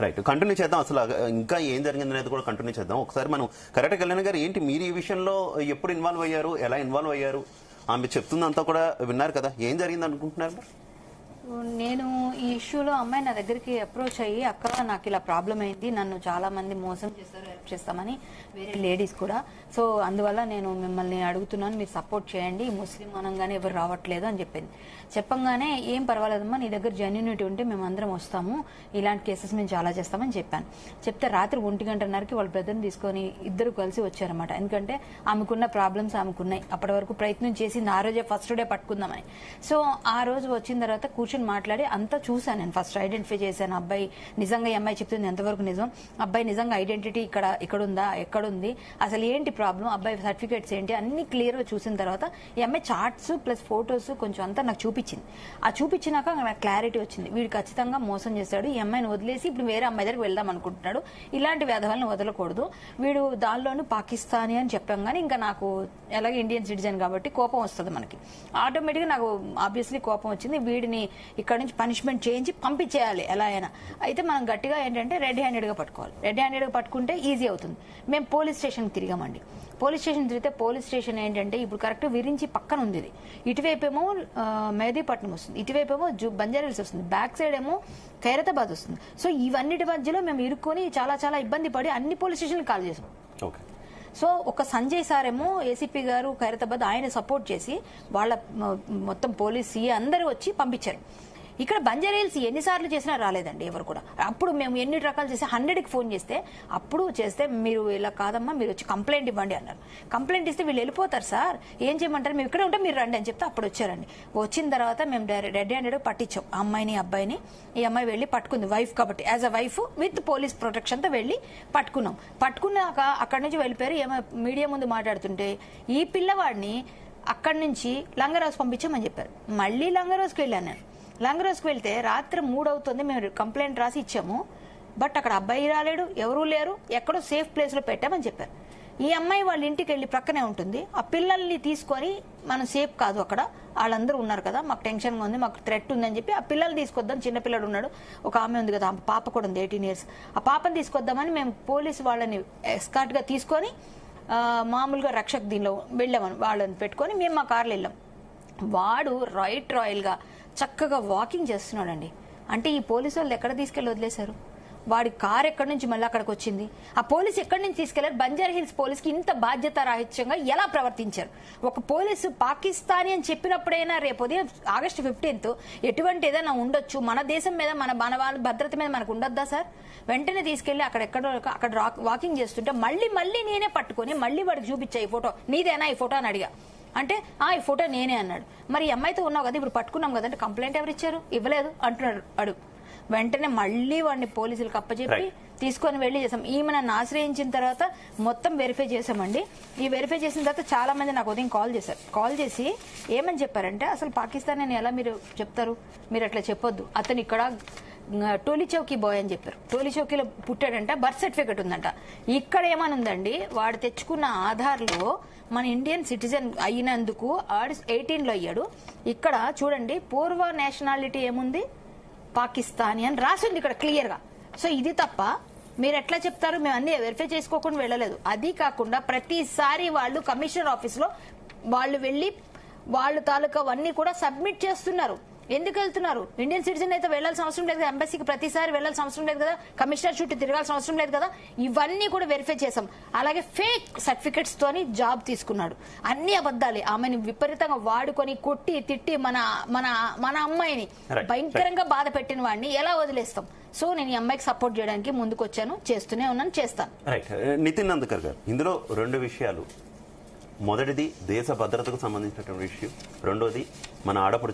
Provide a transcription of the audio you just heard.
Right, continue చేద్దాం. అసలు ఇంకా ఏం జరిగింది అనేది కూడా కంటిన్యూ చేద్దాం. ఒకసారి మనం కరెక్ట్ కళ్యాణ్ గారు, ఏంటి మీరు ఈ విషయంలో ఎప్పుడు ఇన్వాల్వ్ అయ్యారు, ఎలా ఇన్వాల్వ్ అయ్యారు? ఆమె చెప్తుందంతా కూడా విన్నారు కదా, ఏం జరిగింది అనుకుంటున్నారు? నేను ఈ ఇష్యూలో అమ్మాయి నా దగ్గరికి అప్రోచ్ అయ్యి, అక్క నాకు ఇలా ప్రాబ్లం అయింది, నన్ను చాలా మంది మోసం చేస్తారు, హెల్ప్ చేస్తామని వేరే లేడీస్ కూడా, సో అందువల్ల నేను మిమ్మల్ని అడుగుతున్నాను, మీరు సపోర్ట్ చేయండి, ముస్లిం అనగానే ఎవరు రావట్లేదు అని చెప్పింది. చెప్పంగానే ఏం పర్వాలేదమ్మా, నీ దగ్గర జెన్యూనిటీ ఉంటే మేము అందరం వస్తాము, ఇలాంటి కేసెస్ మేము చాలా చేస్తామని చెప్పాను. చెప్తే రాత్రి 1:30కి వాళ్ళ బ్రదర్ని తీసుకొని ఇద్దరు కలిసి వచ్చారన్నమాట. ఎందుకంటే ఆమెకున్న ప్రాబ్లమ్స్ ఆమెకున్నాయి, అప్పటి వరకు ప్రయత్నం చేసింది ఆ రోజే ఫస్ట్ డే పట్టుకుందామని. సో ఆ రోజు వచ్చిన తర్వాత కూర్చొని మాట్లాడి అంతా చూసాను. నేను ఫస్ట్ ఐడెంటిఫై చేశాను, అబ్బాయి నిజంగా ఈ అమ్మాయి చెప్తుంది ఎంతవరకు నిజం, అబ్బాయి నిజంగా ఐడెంటిటీ ఇక్కడ ఉందా, ఎక్కడుంది, అసలు ఏంటి ప్రాబ్లం, అబ్బాయి సర్టిఫికేట్స్ ఏంటి, అన్ని క్లియర్ గా చూసిన తర్వాత ఈ అమ్మాయి చార్ట్స్ ప్లస్ ఫొటోస్ కొంచెం అంతా నాకు చూపించింది. ఆ చూపించినాక నాకు క్లారిటీ వచ్చింది, వీడు ఖచ్చితంగా మోసం చేశాడు, ఈ అమ్మాయిని వదిలేసి ఇప్పుడు వేరే అమ్మాయి దగ్గరికి వెళ్దాం అనుకుంటున్నాడు, ఇలాంటి వేధవాళ్ళని వదలకూడదు, వీడు దానిలోనూ పాకిస్తానీ అని చెప్పాం. కానీ ఇంకా నాకు ఎలాగే ఇండియన్ సిటిజన్ కాబట్టి కోపం వస్తుంది మనకి, ఆటోమేటిక్గా నాకు ఆబ్వియస్లీ కోపం వచ్చింది. వీడిని ఇక్కడ నుంచి పనిష్మెంట్ చేయించి పంపించేయాలి ఎలా అయినా. అయితే మనం గట్టిగా ఏంటంటే రెడ్ హ్యాండెడ్ గా పట్టుకోవాలి. రెడ్ హ్యాండెడ్ గా పట్టుకుంటే ఈజీ అవుతుంది. మేము పోలీస్ స్టేషన్ తిరిగామండి. పోలీస్ స్టేషన్ తిరిగితే పోలీస్ స్టేషన్ ఏంటంటే ఇప్పుడు కరెక్ట్ విరించి పక్కన ఉంది. ఇటువైపేమో మెహదీపట్నం వస్తుంది, ఇటువైపేమో బంజారాహిల్స్ వస్తుంది, బ్యాక్ సైడ్ ఏమో ఖైరతాబాద్ వస్తుంది. సో ఇవన్నిటి మధ్యలో మేము ఇరుక్కొని చాలా చాలా ఇబ్బంది పడి అన్ని పోలీస్ స్టేషన్ కాల్ చేసాం. సో ఒక సంజయ్ సార్ ఏమో ఏసీపీ గారు ఖైరతాబాద్, ఆయన సపోర్ట్ చేసి వాళ్ళ మొత్తం పోలీస్ అందరూ వచ్చి పంపించారు. ఇక్కడ బంజారాహిల్స్ ఎన్నిసార్లు చేసినా రాలేదండి ఎవరు కూడా. అప్పుడు మేము ఎన్ని రకాలు చేసి 100కి ఫోన్ చేస్తే, అప్పుడు చేస్తే మీరు ఇలా కాదమ్మా మీరు వచ్చి కంప్లైంట్ ఇవ్వండి అన్నారు. కంప్లైంట్ ఇస్తే వీళ్ళు వెళ్ళిపోతారు సార్, ఏం చేయమంటారు, మేము ఇక్కడే ఉంటే మీరు రండి అని చెప్తే అప్పుడు వచ్చారండి. వచ్చిన తర్వాత మేము రెడ్ హ్యాండెడ్ పట్టించాం అమ్మాయిని అబ్బాయిని. ఈ అమ్మాయి వెళ్ళి పట్టుకుంది, వైఫ్ కాబట్టి as a wife with police protection తో వెళ్ళి పట్టుకున్నాం. పట్టుకున్నాక అక్కడి నుంచి వెళ్ళిపోయారు. ఏమో మీడియా ముందు మాట్లాడుతుంటే ఈ పిల్లవాడిని అక్కడి నుంచి లంగరాజు పంపించామని చెప్పారు. మళ్ళీ లంగరాజుకి వెళ్ళాను నేను. లంగరోజ్కి వెళ్తే రాత్రి 3 అవుతుంది, మేము కంప్లైంట్ రాసి ఇచ్చాము, బట్ అక్కడ అబ్బాయి రాలేడు, ఎవరూ లేరు, ఎక్కడో సేఫ్ ప్లేస్ లో పెట్టామని చెప్పారు. ఈ అమ్మాయి వాళ్ళ ఇంటికి వెళ్ళి ప్రక్కనే ఉంటుంది. ఆ పిల్లల్ని తీసుకొని మనం సేఫ్ కాదు, అక్కడ వాళ్ళందరూ ఉన్నారు కదా, మాకు టెన్షన్ గా ఉంది, మాకు థ్రెట్ ఉందని చెప్పి ఆ పిల్లల్ని తీసుకొద్దాం, చిన్నపిల్లడు ఉన్నాడు, ఒక ఆమె ఉంది కదా, ఆ పాప కూడా ఉంది 18 years, ఆ పాపని తీసుకొద్దామని మేము పోలీసు వాళ్ళని ఎస్కార్ట్ గా తీసుకొని మామూలుగా రక్షక్ దీనిలో వెళ్ళామని వాళ్ళని పెట్టుకొని మేము మా కార్లో వెళ్ళాం. వాడు రాయల్ గా చక్కగా వాకింగ్ చేస్తున్నాడండి. అంటే ఈ పోలీసు వాళ్ళు ఎక్కడ తీసుకెళ్లి వదిలేశారు, వాడి కార్ ఎక్కడి నుంచి మళ్ళీ అక్కడికి వచ్చింది, ఆ పోలీసు ఎక్కడి నుంచి తీసుకెళ్లారు, బంజారాహిల్స్ పోలీసుకి ఇంత బాధ్యత రాహిత్యంగా ఎలా ప్రవర్తించారు. ఒక పోలీసు పాకిస్తానీ అని చెప్పినప్పుడైనా రేపు ఉదయం August 15th ఎటువంటి ఏదైనా ఉండొచ్చు, మన దేశం మీద మన వాళ్ళ భద్రత మీద మనకు ఉండొద్దా సార్? వెంటనే తీసుకెళ్లి అక్కడ వాకింగ్ చేస్తుంటే మళ్ళీ నేనే పట్టుకొని మళ్ళీ వాడికి చూపించా, ఈ ఫోటో నీదేనా ఈ ఫోటో అని అడిగా. అంటే ఈ ఫోటో నేనే అన్నాడు. మరి ఈ అమ్మాయితో ఉన్నావు కదా, ఇప్పుడు పట్టుకున్నాం కదంటే కంప్లైంట్ ఎవరు ఇచ్చారు, ఇవ్వలేదు అంటున్నాడు అడుగు. వెంటనే మళ్ళీ వాడిని పోలీసులకు అప్పచెప్పి తీసుకొని వెళ్లి చేసాం. ఈమె నన్ను ఆశ్రయించిన తర్వాత మొత్తం వెరిఫై చేసామండి. ఈ వెరిఫై చేసిన తర్వాత చాలా మంది నాకు ఉదయం కాల్ చేశారు. కాల్ చేసి ఏమని చెప్పారంటే, అసలు పాకిస్తాన్ అని ఎలా మీరు చెప్తారు, మీరు అట్లా చెప్పొద్దు, అతను ఇక్కడ టోలీ చౌకీ బాయ్ అని చెప్పారు. టోలీ చౌకీలో పుట్టాడంట, బర్త్ సర్టిఫికెట్ ఉందంట. ఇక్కడ ఏమనుందండి, వాడు తెచ్చుకున్న ఆధార్లో మన ఇండియన్ సిటిజన్ అయినందుకు 18లో అయ్యాడు. ఇక్కడ చూడండి పూర్వ నేషనాలిటీ ఏముంది, పాకిస్తానీ అని రాసింది ఇక్కడ క్లియర్ గా. సో ఇది తప్ప మీరు ఎట్లా చెప్తారు, మేము అన్ని వెరిఫై చేసుకోకుండా వెళ్ళలేదు. అది కాకుండా ప్రతిసారి వాళ్ళు కమిషనర్ ఆఫీస్ లో వాళ్ళు వెళ్లి వాళ్ళు తాలూకా అన్ని కూడా సబ్మిట్ చేస్తున్నారు. ఎందుకు వెళ్తున్నారు, ఇండియన్ సిటిజన్ అయితే వెళ్లాల్సిన అవసరం లేదు కదా, ఎంబసీకి ప్రతిసారి వెళ్లాల్సిన అవసరం లేదు కదా, కమిషనర్ చుట్టూ తిరగాల్సిన అవసరం లేదు కదా, ఇవన్నీ కూడా వెరిఫై చేసాం. అలాగే ఫేక్ సర్టిఫికెట్స్ తోని జాబ్ తీసుకున్నాడు, అన్ని అబద్దాలే. ఆమెను విపరీతంగా వాడుకొని కొట్టి తిట్టి మన అమ్మాయిని భయంకరంగా బాధ పెట్టిన వాడిని ఎలా వదిలేస్తాం. సో నేను ఈ అమ్మాయికి సపోర్ట్ చేయడానికి ముందుకు వచ్చాను, చేస్తూనే ఉన్నాను, చేస్తాను. నితిన్ నందకర్ గారు, ఇందులో 2 విషయాలు. మొదటిది దేశ భద్రతకు సంబంధించినటువంటి విషయం, రెండోది మన ఆడపడుచు